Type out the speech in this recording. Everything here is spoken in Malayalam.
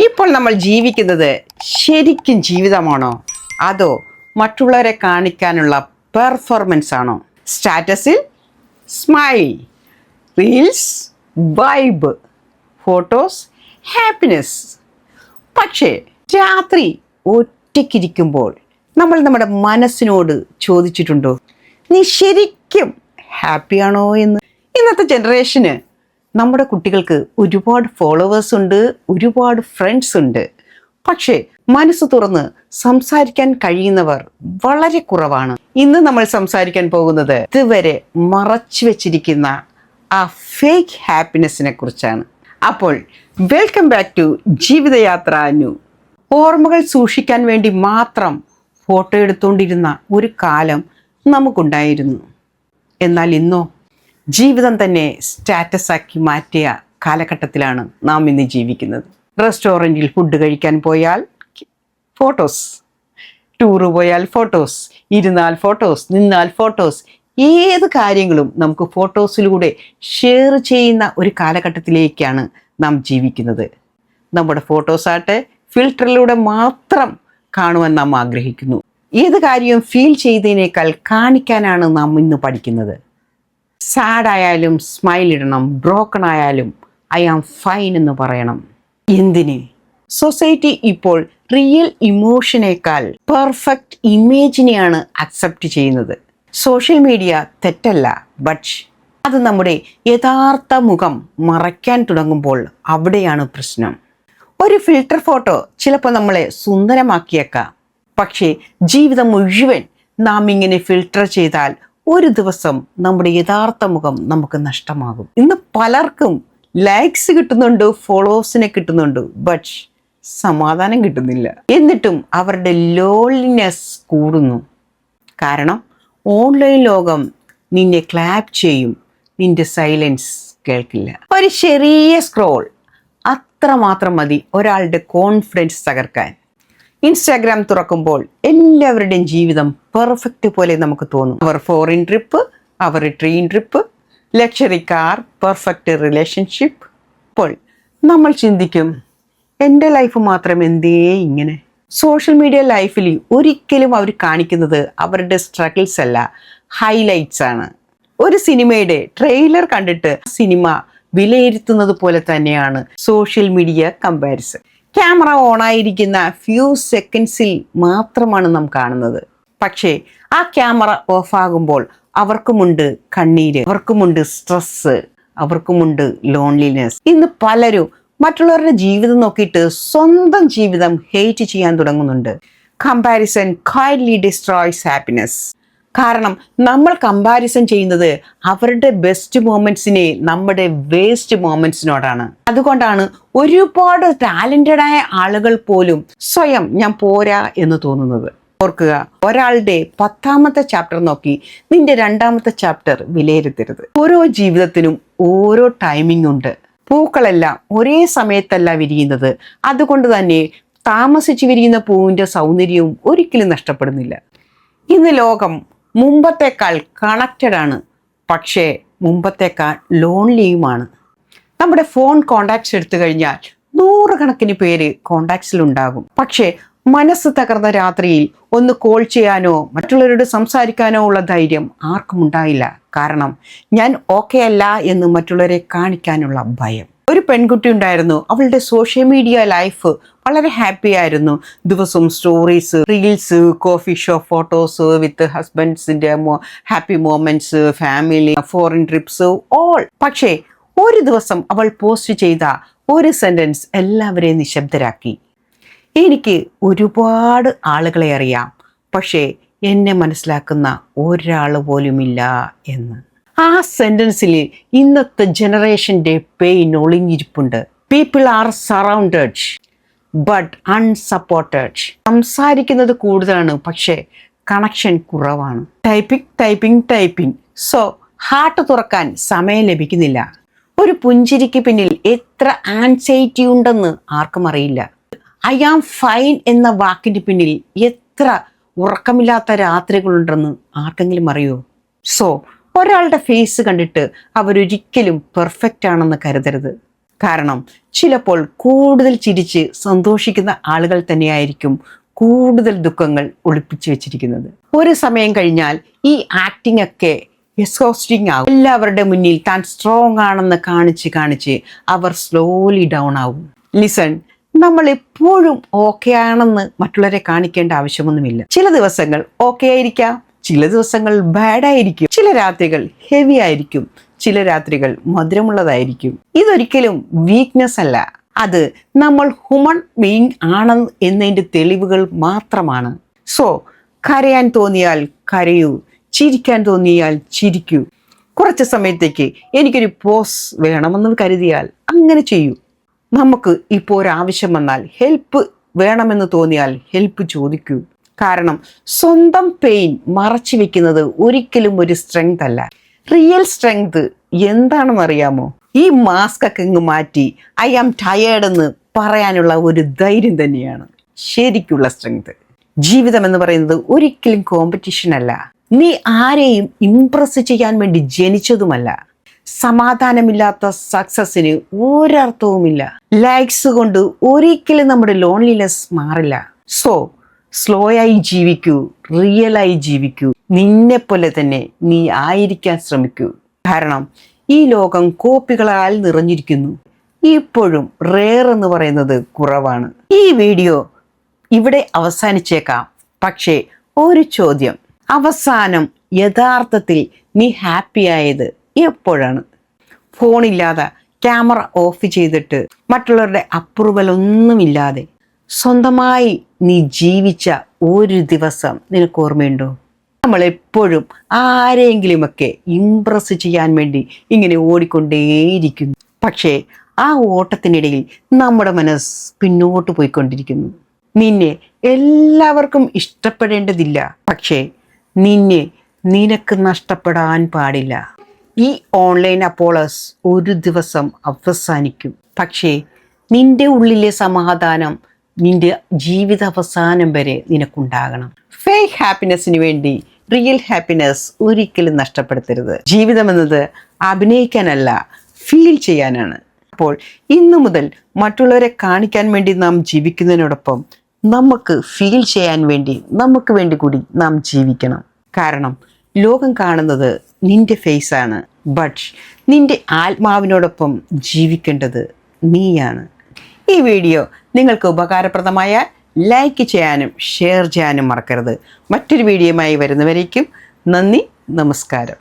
ഇപ്പോൾ നമ്മൾ ജീവിക്കുന്നത് ശരിക്കും ജീവിതമാണോ അതോ മറ്റുള്ളവരെ കാണിക്കാനുള്ള പെർഫോമൻസ് ആണോ? സ്റ്റാറ്റസിൽ smile, reels vibe, photos happiness. പക്ഷേ രാത്രി ഒറ്റയ്ക്കിരിക്കുമ്പോൾ നമ്മൾ നമ്മുടെ മനസ്സിനോട് ചോദിച്ചിട്ടുണ്ടോ, നീ ശരിക്കും ഹാപ്പിയാണോ എന്ന്? ഇന്നത്തെ ജനറേഷന് നമ്മുടെ കുട്ടികൾക്ക് ഒരുപാട് ഫോളോവേഴ്സ് ഉണ്ട്, ഒരുപാട് ഫ്രണ്ട്സ് ഉണ്ട്. പക്ഷേ മനസ്സ് തുറന്ന് സംസാരിക്കാൻ കഴിയുന്നവർ വളരെ കുറവാണ്. ഇന്ന് നമ്മൾ സംസാരിക്കാൻ പോകുന്നത് ഇതുവരെ മറച്ചു വെച്ചിരിക്കുന്ന ആ ഫേക്ക് ഹാപ്പിനെസ്സിനെ കുറിച്ചാണ്. അപ്പോൾ വെൽക്കം ബാക്ക് ടു ജീവിതയാത്ര അനു. ഓർമ്മകൾ സൂക്ഷിക്കാൻ വേണ്ടി മാത്രം ഫോട്ടോ എടുത്തുകൊണ്ടിരുന്ന ഒരു കാലം നമുക്കുണ്ടായിരുന്നു. എന്നാൽ ഇന്നോ ജീവിതം തന്നെ സ്റ്റാറ്റസ് ആക്കി മാറ്റിയ കാലഘട്ടത്തിലാണ് നാം ഇന്ന് ജീവിക്കുന്നത്. റെസ്റ്റോറൻറ്റിൽ ഫുഡ് കഴിക്കാൻ പോയാൽ ഫോട്ടോസ്, ടൂറ് പോയാൽ ഫോട്ടോസ്, ഇരുന്നാൽ ഫോട്ടോസ്, നിന്നാൽ ഫോട്ടോസ്, ഏത് കാര്യങ്ങളും നമുക്ക് ഫോട്ടോസിലൂടെ ഷെയർ ചെയ്യുന്ന ഒരു കാലഘട്ടത്തിലേക്കാണ് നാം ജീവിക്കുന്നത്. നമ്മുടെ ഫോട്ടോസായിട്ട് ഫിൽറ്ററിലൂടെ മാത്രം കാണുവാൻ നാം ആഗ്രഹിക്കുന്നു. ഏത് കാര്യവും ഫീൽ ചെയ്തതിനേക്കാൾ കാണിക്കാനാണ് നാം ഇന്ന് പഠിക്കുന്നത്. സാഡ് ആയാലും സ്മൈൽ ഇടണം, ബ്രോക്കൺ ആയാലും ഐ ആം ഫൈൻ എന്ന് പറയണം. എന്തിന്? സൊസൈറ്റി ഇപ്പോൾ റിയൽ ഇമോഷനേക്കാൾ പെർഫെക്റ്റ് ഇമേജിനെയാണ് അക്സെപ്റ്റ് ചെയ്യുന്നത്. സോഷ്യൽ മീഡിയ തെറ്റല്ല, ബട്ട് അത് നമ്മുടെ യഥാർത്ഥ മുഖം മറയ്ക്കാൻ തുടങ്ങുമ്പോൾ അവിടെയാണ് പ്രശ്നം. ഒരു ഫിൽട്ടർ ഫോട്ടോ ചിലപ്പോൾ നമ്മളെ സുന്ദരമാക്കിയേക്കാം, പക്ഷേ ജീവിതം മുഴുവൻ നാം ഇങ്ങനെ ഫിൽട്ടർ ചെയ്താൽ ഒരു ദിവസം നമ്മുടെ യഥാർത്ഥ മുഖം നമുക്ക് നഷ്ടമാകും. ഇന്ന് പലർക്കും ലൈക്സ് കിട്ടുന്നുണ്ട്, ഫോളോവേഴ്സിനെ കിട്ടുന്നുണ്ട്, ബട്ട് സമാധാനം കിട്ടുന്നില്ല. എന്നിട്ടും അവരുടെ ലോൺലിനെസ് കൂടുന്നു. കാരണം ഓൺലൈൻ ലോകം നിന്നെ ക്ലാപ്പ് ചെയ്യും, നിന്റെ സൈലൻസ് കേൾക്കില്ല. ഒരു ചെറിയ സ്ക്രോൾ അത്രമാത്രം മതി ഒരാളുടെ കോൺഫിഡൻസ് തകർക്കാൻ. ഇൻസ്റ്റാഗ്രാം തുറക്കുമ്പോൾ എല്ലാവരുടെയും ജീവിതം പെർഫെക്റ്റ് പോലെ നമുക്ക് തോന്നും. അവർ ഫോറിൻ ട്രിപ്പ്, അവർ train trip, luxury car, perfect relationship. അപ്പോൾ നമ്മൾ ചിന്തിക്കും, എൻ്റെ ലൈഫ് മാത്രം എന്തേ ഇങ്ങനെ? സോഷ്യൽ മീഡിയ ലൈഫിൽ ഒരിക്കലും അവർ കാണിക്കുന്നത് അവരുടെ സ്ട്രഗിൾസ് അല്ല, ഹൈലൈറ്റ്സ് ആണ്. ഒരു സിനിമയുടെ ട്രെയിലർ കണ്ടിട്ട് സിനിമ വിലയിരുത്തുന്നത് പോലെ തന്നെയാണ് സോഷ്യൽ മീഡിയ കമ്പാരിസൺ. ക്യാമറ ഓണായിരിക്കുന്ന ഫ്യൂ സെക്കൻഡ്സിൽ മാത്രമാണ് നാം കാണുന്നത്. പക്ഷേ ആ ക്യാമറ ഓഫാകുമ്പോൾ അവർക്കുമുണ്ട് കണ്ണീര്, അവർക്കുമുണ്ട് സ്ട്രെസ്, അവർക്കുമുണ്ട് ലോൺലിനെസ്. ഇന്ന് പലരും മറ്റുള്ളവരുടെ ജീവിതം നോക്കിയിട്ട് സ്വന്തം ജീവിതം ഹേറ്റ് ചെയ്യാൻ തുടങ്ങുന്നുണ്ട്. Comparison quietly destroys happiness. കാരണം നമ്മൾ കമ്പാരിസൺ ചെയ്യുന്നത് അവരുടെ ബെസ്റ്റ് മൊമെന്റ്സിനെ നമ്മുടെ വേസ്റ്റ് മൊമെന്റ്സിനോടാണ്. അതുകൊണ്ടാണ് ഒരുപാട് ടാലന്റഡ് ആയ ആളുകൾ പോലും സ്വയം ഞാൻ പോരാ എന്ന് തോന്നുന്നത്. ഓർക്കുക, ഒരാളുടെ 10ാമത്തെ ചാപ്റ്റർ നോക്കി നിന്റെ 2ാമത്തെ ചാപ്റ്റർ വിലയിരുത്തരുത്. ഓരോ ജീവിതത്തിനും ഓരോ ടൈമിംഗ് ഉണ്ട്. പൂക്കളെല്ലാം ഒരേ സമയത്തല്ല വിരിയുന്നത്. അതുകൊണ്ട് തന്നെ താമസിച്ച് വിരിയുന്ന പൂവിൻ്റെ സൗന്ദര്യവും ഒരിക്കലും നഷ്ടപ്പെടുന്നില്ല. ഇന്ന് ലോകം മുമ്പത്തേക്കാൾ കണക്റ്റഡ് ആണ്, പക്ഷേ മുമ്പത്തേക്കാൾ ലോൺലിയുമാണ്. നമ്മുടെ ഫോൺ കോണ്ടാക്ട്സ് എടുത്തു കഴിഞ്ഞാൽ 100 കണക്കിന് പേര് കോണ്ടാക്ട്സിലുണ്ടാകും. പക്ഷേ മനസ്സ് തകർന്ന രാത്രിയിൽ ഒന്ന് കോൾ ചെയ്യാനോ മറ്റുള്ളവരോട് സംസാരിക്കാനോ ഉള്ള ധൈര്യം ആർക്കും ഉണ്ടായില്ല. കാരണം ഞാൻ ഓക്കെ അല്ല എന്ന് മറ്റുള്ളവരെ കാണിക്കാനുള്ള ഭയം. ഒരു പെൺകുട്ടി ഉണ്ടായിരുന്നു, അവളുടെ സോഷ്യൽ മീഡിയ ലൈഫ് വളരെ ഹാപ്പി ആയിരുന്നു. ദിവസവും stories, reels, coffee shop photos with ഹസ്ബൻഡ്സിൻ്റെ happy moments, family, foreign trips, all. പക്ഷേ ഒരു ദിവസം അവൾ പോസ്റ്റ് ചെയ്ത ഒരു സെന്റൻസ് എല്ലാവരെയും നിശബ്ദരാക്കി. എനിക്ക് ഒരുപാട് ആളുകളെ അറിയാം, പക്ഷേ എന്നെ മനസ്സിലാക്കുന്ന ഒരാൾ പോലുമില്ല എന്ന്. ആ സെന്റൻസിൽ ഇന്നത്തെ ജനറേഷൻ്റെ പെയിൻ ഒളിഞ്ഞിരിപ്പുണ്ട്. People are surrounded but unsupported. സംസാരിക്കുന്നത് കൂടുതലാണ്, പക്ഷേ കണക്ഷൻ കുറവാണ്. ടൈപ്പിംഗ്. സോ ഹാർട്ട് തുറക്കാൻ സമയം ലഭിക്കുന്നില്ല. ഒരു പുഞ്ചിരിക്ക് പിന്നിൽ എത്ര ആൻസൈറ്റി ഉണ്ടെന്ന് ആർക്കും അറിയില്ല. ഐ ആം ഫൈൻ എന്ന വാക്കിൻ്റെ പിന്നിൽ എത്ര ഉറക്കമില്ലാത്ത രാത്രികളുണ്ടെന്ന് ആർക്കെങ്കിലും അറിയോ? സോ ഒരാളുടെ ഫേസ് കണ്ടിട്ട് അവരൊരിക്കലും പെർഫെക്റ്റ് ആണെന്ന് കരുതരുത്. കാരണം ചിലപ്പോൾ കൂടുതൽ ചിരിച്ച് സന്തോഷിക്കുന്ന ആളുകൾ തന്നെയായിരിക്കും കൂടുതൽ ദുഃഖങ്ങൾ ഒളിപ്പിച്ചു വെച്ചിരിക്കുന്നത്. ഒരു സമയം കഴിഞ്ഞാൽ ഈ ആക്ടിംഗ് ഒക്കെ എക്സോസ്റ്റിംഗ് ആവും. എല്ലാവരുടെ മുന്നിൽ താൻ സ്ട്രോങ് ആണെന്ന് കാണിച്ച് അവർ സ്ലോലി ഡൗൺ ആവും. ലിസൺ, നമ്മൾ എപ്പോഴും ഓക്കെ ആണെന്ന് മറ്റുള്ളവരെ കാണിക്കേണ്ട ആവശ്യമൊന്നുമില്ല. ചില ദിവസങ്ങൾ ഓക്കെ ആയിരിക്കാം, ചില ദിവസങ്ങൾ ബാഡ് ആയിരിക്കും, ചില രാത്രികൾ ഹെവി ആയിരിക്കും, ചില രാത്രികൾ മധുരമുള്ളതായിരിക്കും. ഇതൊരിക്കലും വീക്ക്നെസ് അല്ല, അത് നമ്മൾ ഹ്യൂമൻ ബീയിങ് ആണ് എന്നതിൻ്റെ തെളിവുകൾ മാത്രമാണ്. സോ കരയാൻ തോന്നിയാൽ കരയൂ, ചിരിക്കാൻ തോന്നിയാൽ ചിരിക്കൂ. കുറച്ച് സമയത്തേക്ക് എനിക്കൊരു പോസ് വേണമെന്ന് കരുതിയാൽ അങ്ങനെ ചെയ്യൂ. നമുക്ക് ഇപ്പോൾ ഒരു ആവശ്യം വന്നാൽ, ഹെൽപ്പ് വേണമെന്ന് തോന്നിയാൽ ഹെൽപ്പ് ചോദിക്കൂ. കാരണം സ്വന്തം പെയിൻ മറച്ചു വെക്കുന്നത് ഒരിക്കലും ഒരു സ്ട്രെങ്ത് അല്ല. റിയൽ സ്ട്രെങ്ത് എന്താണെന്നറിയാമോ? ഈ മാസ്ക് ഒക്കെ ഇങ്ങ് മാറ്റി ഐ ആം ടയേർഡ് എന്ന് പറയാനുള്ള ഒരു ധൈര്യം തന്നെയാണ് ശരിക്കുള്ള സ്ട്രെങ്ത്. ജീവിതം എന്ന് പറയുന്നത് ഒരിക്കലും കോമ്പറ്റീഷൻ അല്ല. നീ ആരെയും ഇംപ്രസ് ചെയ്യാൻ വേണ്ടി ജനിച്ചതുമല്ല. സമാധാനമില്ലാത്ത സക്സസിന് ഒരർത്ഥവുമില്ല. ലൈക്സ് കൊണ്ട് ഒരിക്കലും നമ്മുടെ ലോൺലിനെസ് മാറില്ല. സോ സ്ലോ ആയി ജീവിക്കൂ, റിയലായി ജീവിക്കൂ, നിന്നെപ്പോലെ തന്നെ നീ ആയിരിക്കാൻ ശ്രമിക്കൂ. കാരണം ഈ ലോകം കോപ്പികളാൽ നിറഞ്ഞിരിക്കുന്നു. ഇപ്പോഴും റെയർ എന്ന് പറയുന്നത് കുറവാണ്. ഈ വീഡിയോ ഇവിടെ അവസാനിച്ചേക്കാം. പക്ഷേ ഒരു ചോദ്യം, അവസാനം യഥാർത്ഥത്തിൽ നീ ഹാപ്പി ആയത് എപ്പോഴാണ്? ഫോണില്ലാതെ ക്യാമറ ഓഫ് ചെയ്തിട്ട് മറ്റുള്ളവരുടെ അപ്രൂവൽ ഒന്നുമില്ലാതെ സ്വന്തമായി നീ ജീവിച്ച ഒരു ദിവസം നിനക്ക് ഓർമ്മയുണ്ടോ? നമ്മൾ എപ്പോഴും ആരെങ്കിലുമൊക്കെ ഇംപ്രസ് ചെയ്യാൻ വേണ്ടി ഇങ്ങനെ ഓടിക്കൊണ്ടേയിരിക്കുന്നു. പക്ഷേ ആ ഓട്ടത്തിനിടയിൽ നമ്മുടെ മനസ്സ് പിന്നോട്ട് പോയിക്കൊണ്ടിരിക്കുന്നു. നിന്നെ എല്ലാവർക്കും ഇഷ്ടപ്പെടേണ്ടതില്ല, പക്ഷേ നിന്നെ നിനക്ക് നഷ്ടപ്പെടാൻ പാടില്ല. ഈ ഓൺലൈൻ അപ്പോളസ് ഒരു ദിവസം അവസാനിക്കും. പക്ഷേ നിന്റെ ഉള്ളിലെ സമാധാനം നിന്റെ ജീവിത അവസാനം വരെ നിനക്കുണ്ടാകണം. ഫേക്ക് ഹാപ്പിനെസ്സിന് വേണ്ടി റിയൽ ഹാപ്പിനെസ് ഒരിക്കലും നഷ്ടപ്പെടുത്തരുത്. ജീവിതം എന്നത് അഭിനയിക്കാനല്ല, ഫീൽ ചെയ്യാനാണ്. അപ്പോൾ ഇന്നു മുതൽ മറ്റുള്ളവരെ കാണിക്കാൻ വേണ്ടി നാം ജീവിക്കുന്നതിനോടൊപ്പം നമുക്ക് ഫീൽ ചെയ്യാൻ വേണ്ടി നമുക്ക് വേണ്ടി കൂടി നാം ജീവിക്കണം. കാരണം ലോകം കാണുന്നത് നിന്റെ ഫേസാണ്, ബട്ട് നിന്റെ ആത്മാവിനോടൊപ്പം ജീവിക്കേണ്ടത് നീയാണ്. ഈ വീഡിയോ നിങ്ങൾക്ക് ഉപകാരപ്രദമായാൽ ലൈക്ക് ചെയ്യാനും ഷെയർ ചെയ്യാനും മറക്കരുത്. മറ്റൊരു വീഡിയോയുമായി വരുന്നവരേക്കും നന്ദി, നമസ്കാരം.